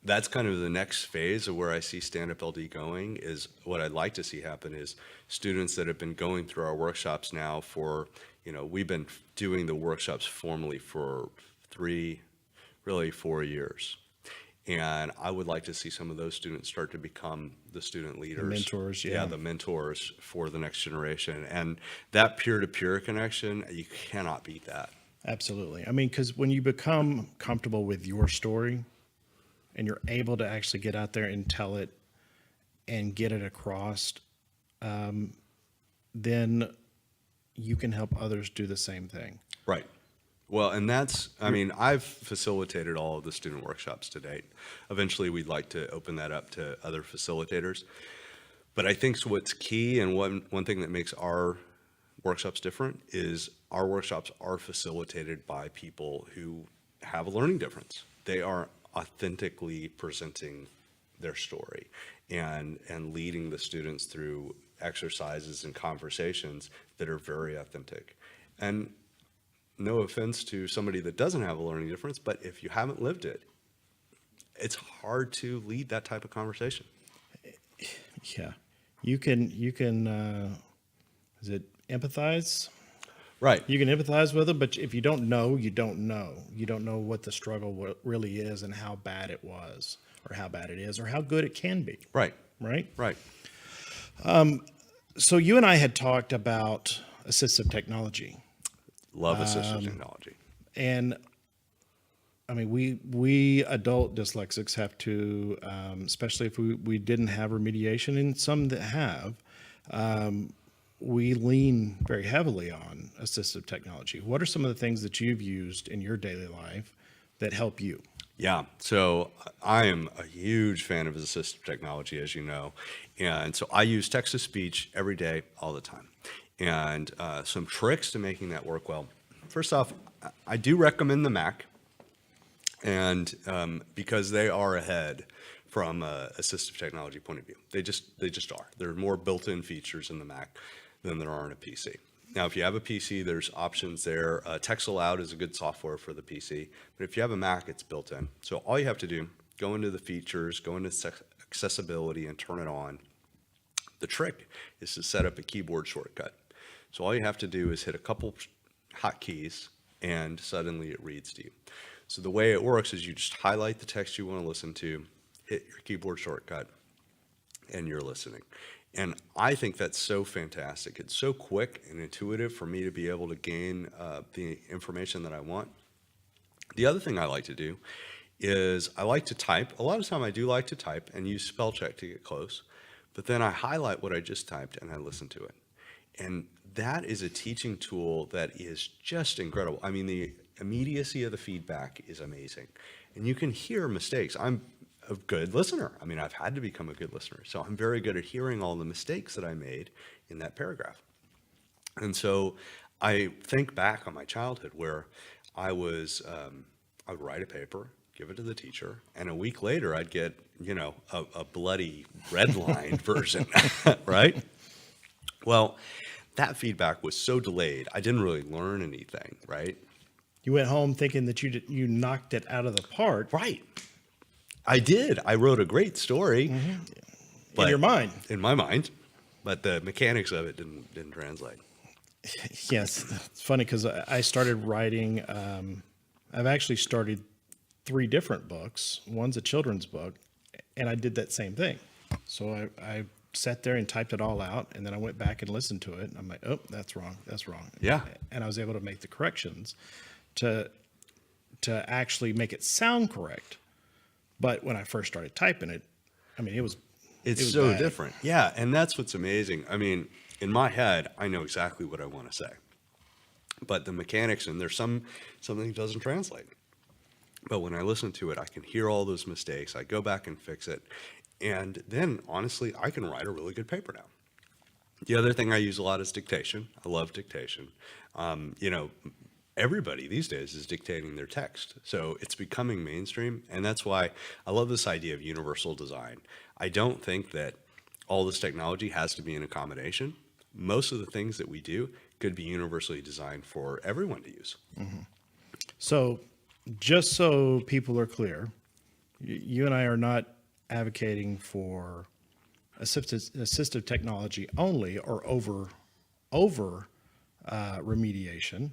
that's kind of the next phase of where I see StandUp LD going. Is what I'd like to see happen is students that have been going through our workshops now for, we've been doing the workshops formally for 4 years. And I would like to see some of those students start to become the student leaders. The mentors, yeah. The mentors for the next generation. And that peer-to-peer connection, you cannot beat that. Absolutely. I mean, because when you become comfortable with your story and you're able to actually get out there and tell it and get it across, then you can help others do the same thing. Right. Well, and that's, I mean, I've facilitated all of the student workshops to date. Eventually, we'd like to open that up to other facilitators. But I think what's key, and one thing that makes our workshops different, is our workshops are facilitated by people who have a learning difference. They are authentically presenting their story and leading the students through exercises and conversations that are very authentic. And no offense to somebody that doesn't have a learning difference, but if you haven't lived it, it's hard to lead that type of conversation. Yeah. You can is it empathize? Right. You can empathize with them, but if you don't know, you don't know. You don't know what the struggle really is and how bad it was or how bad it is or how good it can be. Right. Right? Right. So you and I had talked about assistive technology. Love assistive technology. And I mean, we adult dyslexics have to, especially if we didn't have remediation, and some that have, we lean very heavily on assistive technology. What are some of the things that you've used in your daily life that help you? Yeah, so I am a huge fan of assistive technology, as you know. And so I use text-to-speech every day, all the time. And some tricks to making that work well. First off, I do recommend the Mac, and because they are ahead from an assistive technology point of view. They just are. There are more built-in features in the Mac than there are in a PC. Now, if you have a PC, there's options there. Text Aloud is a good software for the PC, but if you have a Mac, it's built in. So all you have to do, go into the features, go into accessibility, and turn it on. The trick is to set up a keyboard shortcut. So all you have to do is hit a couple hotkeys, and suddenly it reads to you. So the way it works is you just highlight the text you want to listen to, hit your keyboard shortcut, and you're listening. And I think that's so fantastic. It's so quick and intuitive for me to be able to gain the information that I want. The other thing I like to do is I like to type. A lot of time I do like to type and use spell check to get close, but then I highlight what I just typed and I listen to it. And that is a teaching tool that is just incredible. I mean, the immediacy of the feedback is amazing. And you can hear mistakes. I'm a good listener. I mean, I've had to become a good listener. So I'm very good at hearing all the mistakes that I made in that paragraph. And so I think back on my childhood where I would write a paper, give it to the teacher, and a week later I'd get, a bloody redlined version, right? Well, that feedback was so delayed, I didn't really learn anything, right? You went home thinking that you knocked it out of the park. Right. I did. I wrote a great story. Mm-hmm. In your mind. In my mind. But the mechanics of it didn't translate. Yes. It's funny because I started writing, I've actually started 3 different books. One's a children's book, and I did that same thing. So I sat there and typed it all out, and then I went back and listened to it, and I'm like, oh, that's wrong. Yeah. And I was able to make the corrections to actually make it sound correct. But when I first started typing it, I mean, it was so bad. different. Yeah, and that's what's amazing. I mean, in my head, I know exactly what I want to say. But the mechanics, and there's something that doesn't translate. But when I listen to it, I can hear all those mistakes. I go back and fix it. And then, honestly, I can write a really good paper now. The other thing I use a lot is dictation. I love dictation. Everybody these days is dictating their text. So it's becoming mainstream. And that's why I love this idea of universal design. I don't think that all this technology has to be an accommodation. Most of the things that we do could be universally designed for everyone to use. Mm-hmm. So just so people are clear, you and I are not advocating for assistive technology only or over remediation.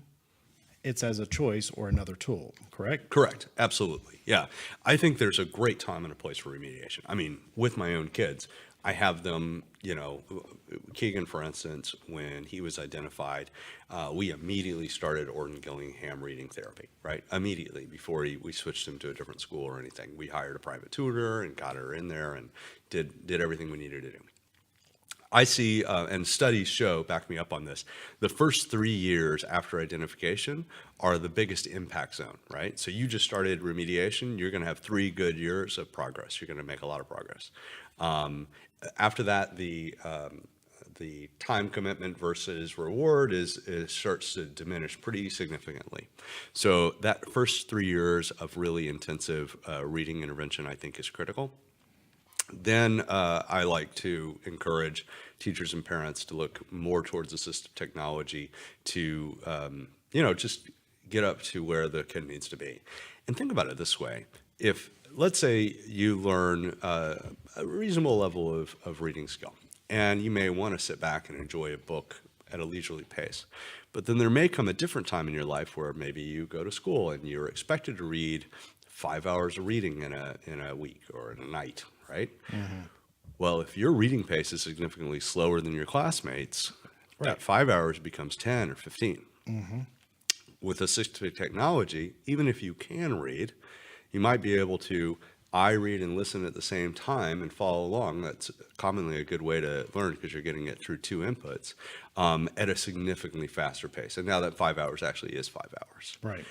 It's as a choice or another tool, correct? Correct. Absolutely. Yeah. I think there's a great time and a place for remediation. I mean, with my own kids, I have them, Keegan, for instance, when he was identified, we immediately started Orton Gillingham reading therapy, right? Immediately before we switched him to a different school or anything. We hired a private tutor and got her in there and did everything we needed to do. I see, and studies back me up on this, the first 3 years after identification are the biggest impact zone, right? So you just started remediation, you're going to have 3 good years of progress. You're going to make a lot of progress. After that, the time commitment versus reward starts to diminish pretty significantly. So that first 3 years of really intensive reading intervention, I think, is critical. Then I like to encourage teachers and parents to look more towards assistive technology to, just get up to where the kid needs to be. And think about it this way. If, let's say, you learn a reasonable level of reading skill, and you may want to sit back and enjoy a book at a leisurely pace. But then there may come a different time in your life where maybe you go to school and you're expected to read 5 hours of reading in a week or in a night, right? Mm-hmm. Well, if your reading pace is significantly slower than your classmates, right, that 5 hours becomes 10 or 15. Mm-hmm. With assistive technology, even if you can read, you might be able to read and listen at the same time and follow along. That's commonly a good way to learn because you're getting it through 2 inputs at a significantly faster pace. And now that 5 hours actually is 5 hours. Right.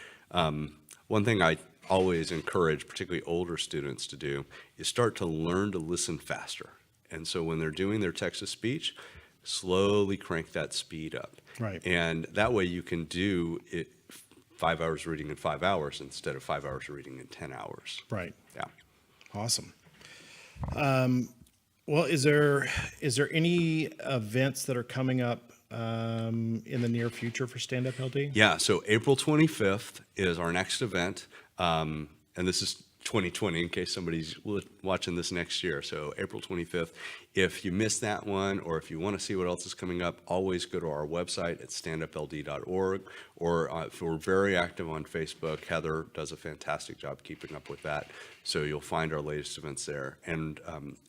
One thing I always encourage, particularly older students, to do is start to learn to listen faster. And so when they're doing their text-to-speech, slowly crank that speed up. Right. And that way you can do it 5 hours reading in 5 hours instead of 5 hours reading in 10 hours. Right. Yeah. Awesome. Well, is there any events that are coming up in the near future for StandUp LD? Yeah, so April 25th is our next event, and this is 2020 in case somebody's watching this next year. So April 25th. If you missed that one, or if you want to see what else is coming up, always go to our website at standupld.org, or if we're very active on Facebook, Heather does a fantastic job keeping up with that. So you'll find our latest events there. And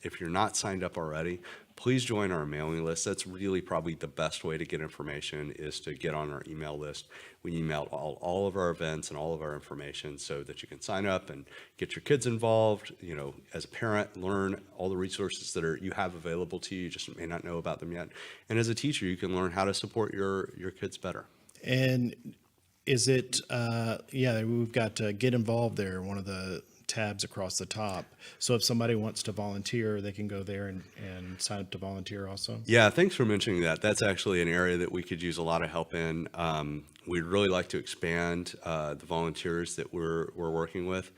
if you're not signed up already, please join our mailing list. That's really probably the best way to get information, is to get on our email list. We email all of our events and all of our information so that you can sign up and get your kids involved. You know, as a parent, learn all the resources that you have available to you. You just may not know about them yet. And as a teacher, you can learn how to support your kids better. And Is it, yeah, we've got Get Involved there, one of the tabs across the top. So if somebody wants to volunteer, they can go there and sign up to volunteer also? Yeah, thanks for mentioning that. That's actually an area that we could use a lot of help in. We'd really like to expand the volunteers that we're working with.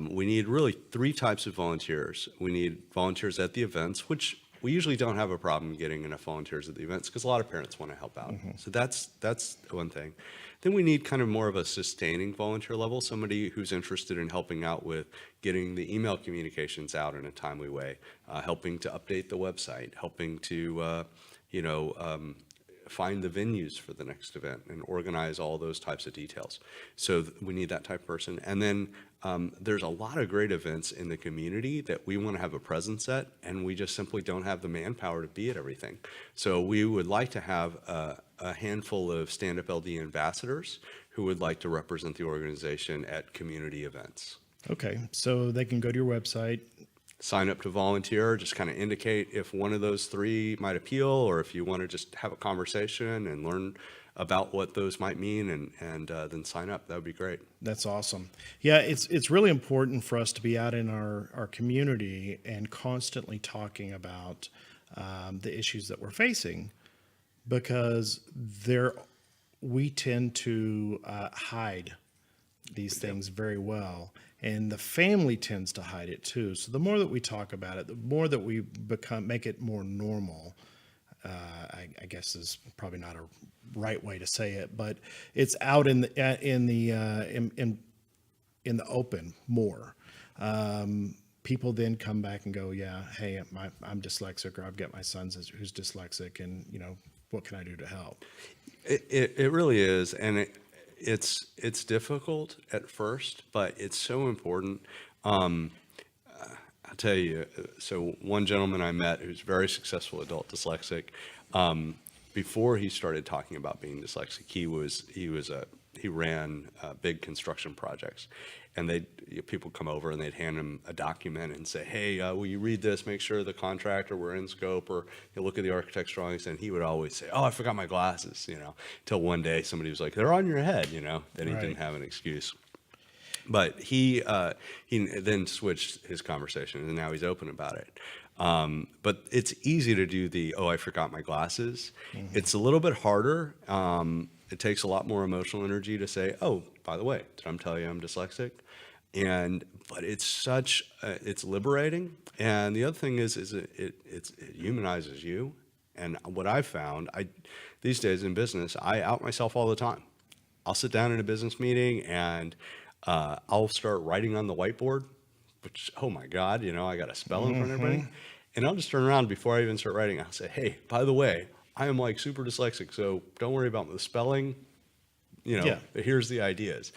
We need really 3 types of volunteers. We need volunteers at the events, which we usually don't have a problem getting enough volunteers at the events because a lot of parents want to help out. So that's one thing. Then we need kind of more of a sustaining volunteer level, somebody who's interested in helping out with getting the email communications out in a timely way, helping to update the website, helping to, find the venues for the next event and organize all those types of details. So we need that type of person. And then there's a lot of great events in the community that we want to have a presence at, and we just simply don't have the manpower to be at everything. So we would like to have a handful of StandUp LD ambassadors who would like to represent the organization at community events. Okay, so they can go to your website. Sign up to volunteer, just kind of indicate if one of those 3 might appeal, or if you want to just have a conversation and learn about what those might mean, and then sign up. That would be great. That's awesome. Yeah, it's really important for us to be out in our community and constantly talking about the issues that we're facing, because we tend to hide these things very well, and the family tends to hide it too. So the more that we talk about it, the more that we make it more normal. I guess is probably not a right way to say it, but it's out in the open more. People then come back and go, yeah, hey, I'm dyslexic, or I've got my son who's dyslexic, and what can I do to help? It really is, and it's difficult at first, but it's so important. I'll tell you, so one gentleman I met who's very successful adult dyslexic, before he started talking about being dyslexic, he ran big construction projects, and people come over and they'd hand him a document and say, hey, will you read this, make sure the contractor we're in scope, or you look at the architect's drawings, and he would always say, oh, I forgot my glasses, till one day somebody was like, they're on your head, then he didn't have an excuse. But he then switched his conversation, and now he's open about it. But it's easy to do I forgot my glasses. Mm-hmm. It's a little bit harder. It takes a lot more emotional energy to say, oh, by the way, did I tell you I'm dyslexic? But it's liberating. And the other thing is it humanizes you. And what I've found, these days in business, I out myself all the time. I'll sit down in a business meeting and I'll start writing on the whiteboard, which, oh my God, I got to spell in front of everybody. And I'll just turn around before I even start writing. I'll say, hey, by the way, I am like super dyslexic, so don't worry about the spelling. Here's the ideas.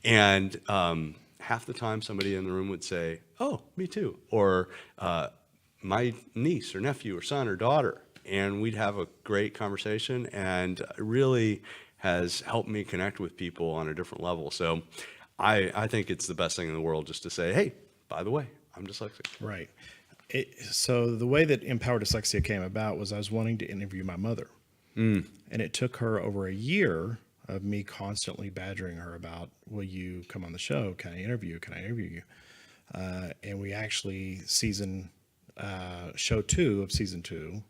And half the time somebody in the room would say, oh, me too. Or my niece or nephew or son or daughter. And we'd have a great conversation, and it really has helped me connect with people on a different level. So I think it's the best thing in the world just to say, hey, by the way, I'm dyslexic. Right. So the way that Empower Dyslexia came about was I was wanting to interview my mother. And it took her over a year of me constantly badgering her about, will you come on the show? Can I interview you? Can I interview you? And we actually, show 2 of season 2,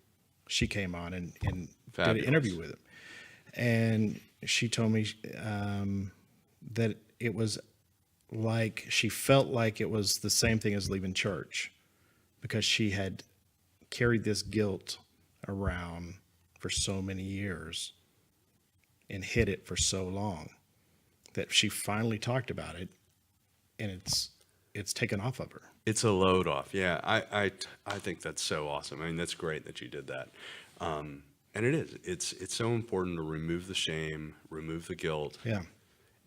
she came on and did an interview with him. And she told me that it was like, she felt like it was the same thing as leaving church, because she had carried this guilt around for so many years and hid it for so long that she finally talked about it, and it's taken off of her. It's a load off. Yeah. I think that's so awesome. I mean, that's great that you did that. And it is, it's so important to remove the shame, remove the guilt. Yeah.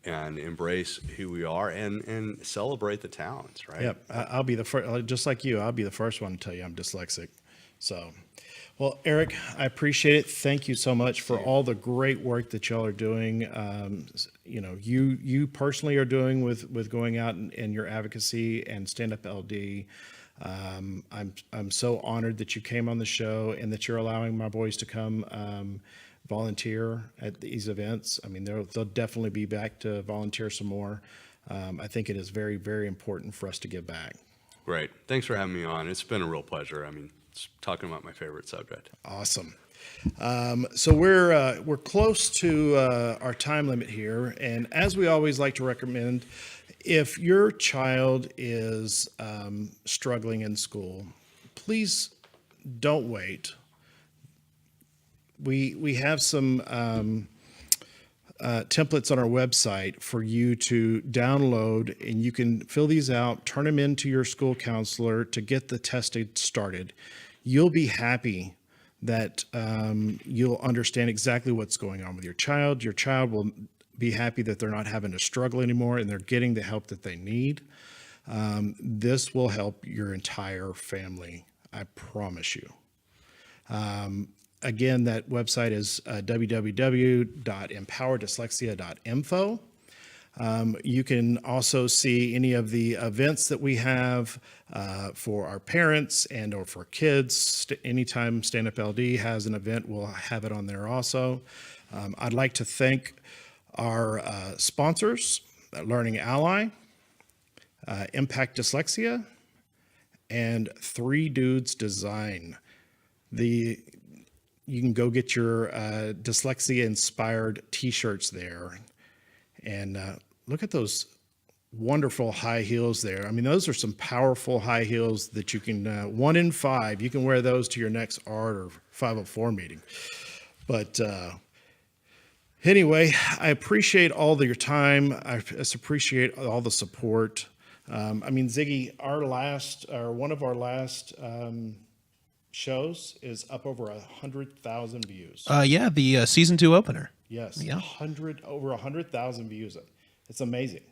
And embrace who we are and celebrate the talents, right? Yep. I'll be the first, just like you, I'll be the first one to tell you I'm dyslexic. So, well, Eric, I appreciate it. Thank you so much for all the great work that y'all are doing. You personally are doing with going out and your advocacy and StandUp LD. I'm so honored that you came on the show and that you're allowing my boys to come volunteer at these events. I mean, they'll definitely be back to volunteer some more. I think it is very, very important for us to give back. Great. Thanks for having me on. It's been a real pleasure. I mean, it's talking about my favorite subject. Awesome. So we're close to our time limit here, and as we always like to recommend, if your child is struggling in school, please don't wait. We have some templates on our website for you to download, and you can fill these out, turn them into your school counselor to get the testing started. You'll be happy that you'll understand exactly what's going on with your child. Your child will be happy that they're not having to struggle anymore and they're getting the help that they need. This will help your entire family, I promise you. Again, that website is www.empowerdyslexia.info. You can also see any of the events that we have for our parents and or for kids. Anytime StandUp LD has an event, we'll have it on there also. I'd like to thank our sponsors, Learning Ally, Impact Dyslexia, and Three Dudes Design. You can go get your dyslexia-inspired t-shirts there. And look at those wonderful high heels there. I mean, those are some powerful high heels that you can, 1 in 5, you can wear those to your next art or 504 meeting. But anyway, I appreciate all of your time. I just appreciate all the support. I mean, Ziggy, one of our last shows is up over 100,000 views. Yeah, the season 2 opener. Yes, Yeah. over 100,000 views. It's amazing.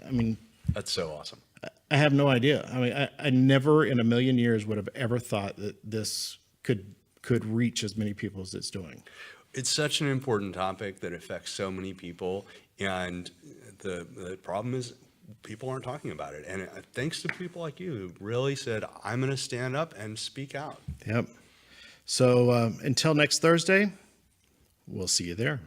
I mean, That's so awesome. I have no idea. I mean, I never in a million years would have ever thought that this could reach as many people as it's doing. It's such an important topic that affects so many people, and the problem is people aren't talking about it. And thanks to people like you who really said, I'm going to stand up and speak out. Yep. So until next Thursday, we'll see you there.